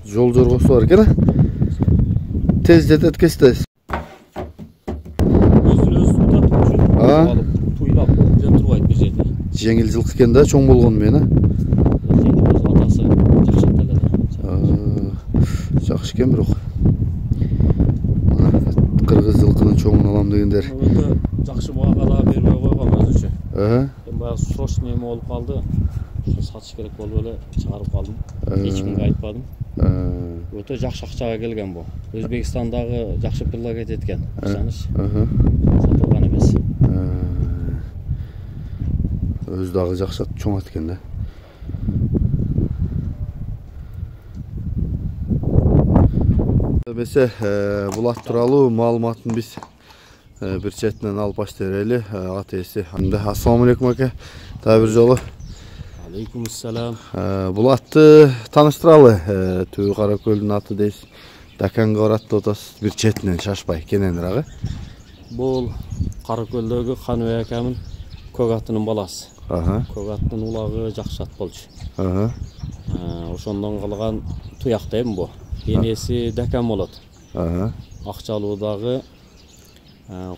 Жол жоргосу бар экен. Тез жетет кестес. Туйлап жатырбайт бир жерде. Жеңил жылкы экен да, чоң болгон мени. Атасы жакшатталады. Жакшы экен бирок. Кыргыз жылкынын чоңун алам дегендер. Жакшы багада бербей койгон өзүчө. Мен баягы срочный эме болуп калды. Ошо сатыш керек болуп эле чыгарып калдым. Эч кимге айтпадым. Өтө жакшы акчага келген бу. Өзбекстандагы жакшы предлагать эткен. Ышаныч. Сатылган эмес. Өз дагы жакшы чоң ат экен да. Бесе бул ат тууралуу маалыматын биз бир четинен алып баштап берели. Ат ээси. Ассаламу алейкум ака. Дагы бир жолу. Алейкум ассалам. Бул атты тааныштыралы. Түбү Каракөлдүн аты дейсиз. Даканга барат деп атасыз. Бир четинен шашпай кененирагы. Бул Каракөлдөгү Каныбек акамдын көк атынын баласы. Көк аттын улагы жакшы ат болчу. Ошондон калган туякта эми бу. Энеси Дакан болот. Акчалуудагы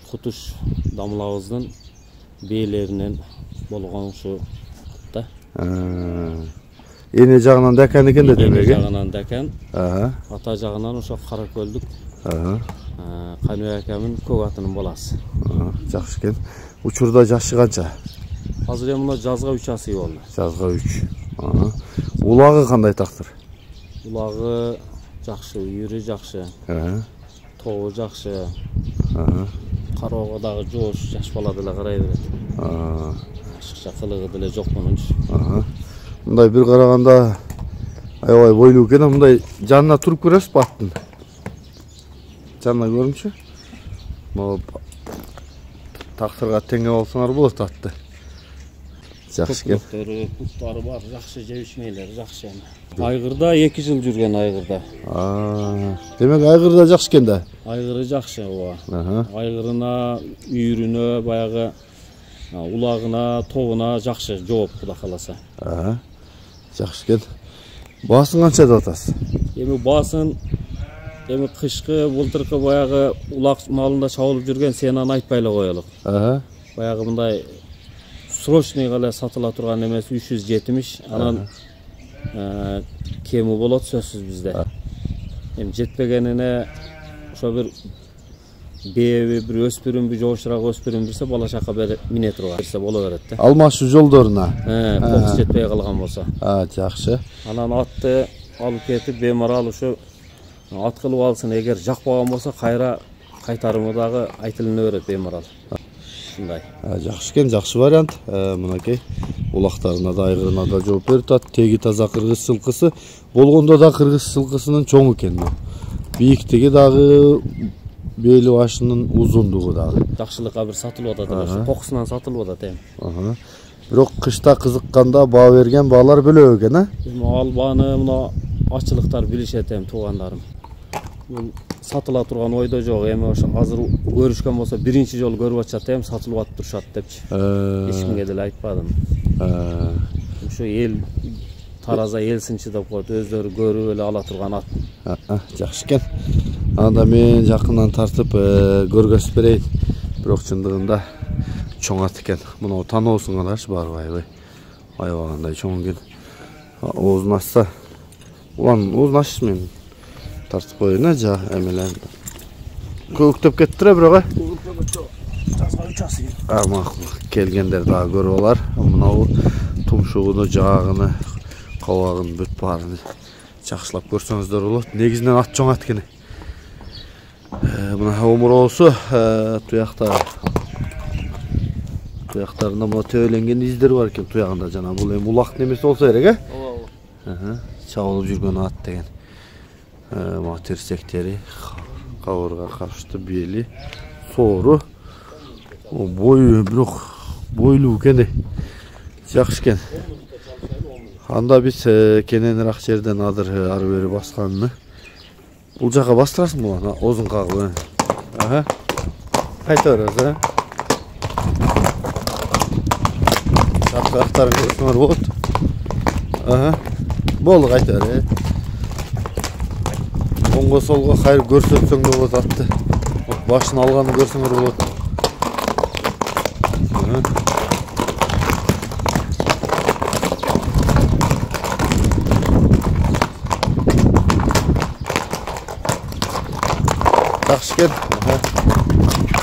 Кутуш дамлабыздын бээлеринен болгон ушу атта. Эне жагынан Дакан экен да демек. Эне жагынан Дакан. Ата жагынан ошо Каракөлдүк Каныбек акамдын көк атынын баласы. Жакшы экен. Учурда жашы канча? Азыр эми мына жазга 3 асый болду. Жазга 3. Улагы кандай тактыр? Улагы жакшы, үйүрү жакшы. Тобу жакшы. Кароого дагы жоош, жаш бала деле карай берет. Ашыкча кылыгы деле жок мунунчу. Мындай бир караганда аябай бойлуу экен, мындай жанына туруп көрөсүз аттын. Жанына көрүнчү. Могу тактырга теңеп алсаңар болот атты. Жакшы экен. Буттары бар, жакшы жебишмейлер, жакшы эми. Айгырда 2 жыл жүрген айгырда. Демек айгырда жакшы экен да. Айгыры жакшы ооба. Айгырына, үйүрүнө, баягы улагына, тобуна жакшы жооп Кудай кааласа. Жакшы экен. Баасын канча деп атасыз? Эми баасын кышкы былтыркы баягы улак малында чабылып жүрген сенаны айтпай эле коелук. Баягы мындай срочный эле сатыла турган эмес 370, анан кеми болот сөзсүз бизде. Эми жетпегенине ошо бир бээби, бир өспүрүмбү, жошураак өспүрүм бирсе бала чака мине турган берсе боло берет да. Алмашуу жолдоруна. Фокус жетпей калган болсо. Жакшы. Анан атты алып кетип бемарал ушу ат кылып алсын, эгер жакпаган болсо кайра кайтарымы дагы айтылына берет бемарал. Ушундай. Жакшы экен, жакшы вариант. Мынакей улактарына да айгырына да жооп берип атат. Теги таза кыргыз жылкысы. Болгондо да кыргыз жылкысынын чоң экен. Бийиктиги дагы бели башынын узундугу дагы. Жакшылыкка бир сатылып атат ошо. Кокусунан сатылып атат эми. Бирок кышта кызыкканда баа берген баалар бөлөк экен, Эми ал бааны мына ачылыктар билишет эми туугандарым. Бул сатыла турган ойдо жок. Эми ошо азыр көрүшкөн болсо биринчи жолу көрүп атышат эми сатылып атышат депчи. Эч кимге деле айтпадым. Ошо эл тараза эл сынчы деп коет, өздөрү көрүп эле ала турган ат. Жакшы экен. Анда мен жакындан тартып көргөзүп берейин. Бирок чындыгында чоң ат экен. Мына таноосун карашы барбайбы. Аябагандай чоң экен. Оозун ачса, улан оозун ачсын мен тартып коеюн, эмелен. Көктөп кетти бирок, Жазга 3 асый. Макул. Келгендер дагы көрүп алар. Мынау тумшугуну, жаагыны, кабагын бүт баарын жакшылап көрсөңүздөр болот. Негизинен ат чоң ат экен. Мына омуроосу туяктарында мына төбөленген издер бар экен туягында. Жана бул эми улактын эмеси болсо керек, чабылып жүргөн ат деген. Мына терсектери, кабырга кашты, бели, соору. Бою бирок бойлуу экен. Жакшы экен. Анда биз кененирак жерден ары бери басканны. Бул жака бастырасың бул, озун кагып. Кайта беребиз, Ақтарың көрсіңер болот. Болды, қайта бер. Оңго солго кайыр көрсөтсөң да болот атты. Башын алганын көрсөңөр болот. Жакшы экен.